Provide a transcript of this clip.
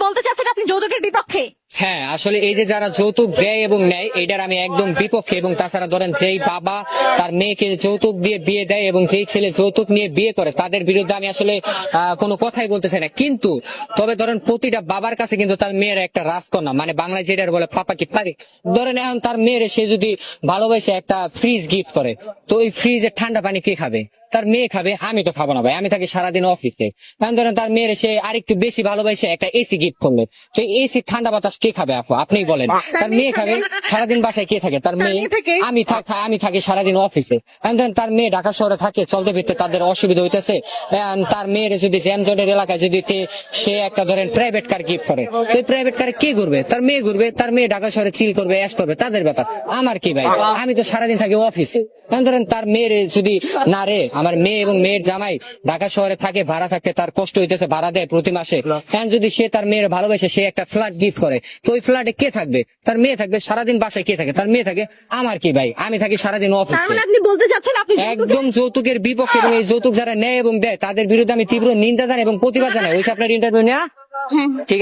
বলতে চাচ্ছেন আপনি যৌতুকের বিপক্ষে? হ্যাঁ, আসলে এই যে যারা যৌতুক দেয় এবং নেয় এটার আমি একদম বিপক্ষে। এবং তাছাড়া ধরেন যেই বাবা তার মেয়েকে যৌতুক দিয়ে বিয়ে দেয় এবং যেই ছেলে যৌতুক নিয়ে বিয়ে করে তাদের বিরুদ্ধে আমি আসলে কোনো কথাই বলতে চাই না। কিন্তু তবে ধরেন প্রতিটা বাবার কাছে কিন্তু তার মেয়ের একটা রাজকন্যা, মানে বাংলায় যেটা বলে পাপা কি পারে। ধরেন এখন তার মেয়ের সে যদি ভালোবেসে একটা ফ্রিজ গিফট করে, তো ওই ফ্রিজের ঠান্ডা পানি কে খাবে? তার মেয়ে খাবে। আমি তো খাবো না ভাই, আমি থাকি সারাদিন অফিসে। এখন ধরেন তার মেয়ের সে আরেকটু বেশি ভালোবাসে একটা এসি গিফট করলে, তো এসি ঠান্ডা বাতাস কে খাবে আপু? আপনিই বলেন। তার মেয়ে খাবে। সারাদিন বাসায় কে থাকে? তার মেয়ে। আমি থাকি সারাদিন অফিসে। এখন ধরেন তার মেয়ে ঢাকা শহরে থাকে, চলতে ফিরতে তাদের অসুবিধা হইতেছে। তার মেয়ের যদি জ্যামজটের এলাকায় যদি সে একটা ধরেন প্রাইভেট কার গিফট করে, তো প্রাইভেট কারে কে ঘুরবে? তার মেয়ে ঘুরবে। তার মেয়ে ঢাকা শহরে চিল করবে, অ্যাশ করবে, তাদের ব্যাপার। আমার কি ভাই? আমি তো সারাদিন থাকি অফিসে। এখন ধরেন তার মেয়ের যদি না রে, আমার মেয়ে এবং মেয়ের জামাই ঢাকা শহরে থাকে, ভাড়া থাকতে তার কষ্ট হইতেছে, ভাড়া দেয় প্রতি মাসে। এখন যদি সে তার মেয়ের ভালোবাসে সে একটা ফ্ল্যাট গিফট করে, তো ওই ফ্ল্যাটে কে থাকবে? তার মেয়ে থাকবে। সারাদিন বাসায় কে থাকে? তার মেয়ে থাকে। আমার কি ভাই? আমি থাকি সারাদিন তার অফিসে। মানে আপনি বলতে চাচ্ছেন আপনি একদম যৌতুকের বিপক্ষে। এবং এই যৌতুক যারা নেয় এবং দেয় তাদের বিরুদ্ধে আমি তীব্র নিন্দা জানাই এবং প্রতিবাদ জানাই। ওই আপনার ইন্টারভিউ নেওয়া। ঠিক আছে।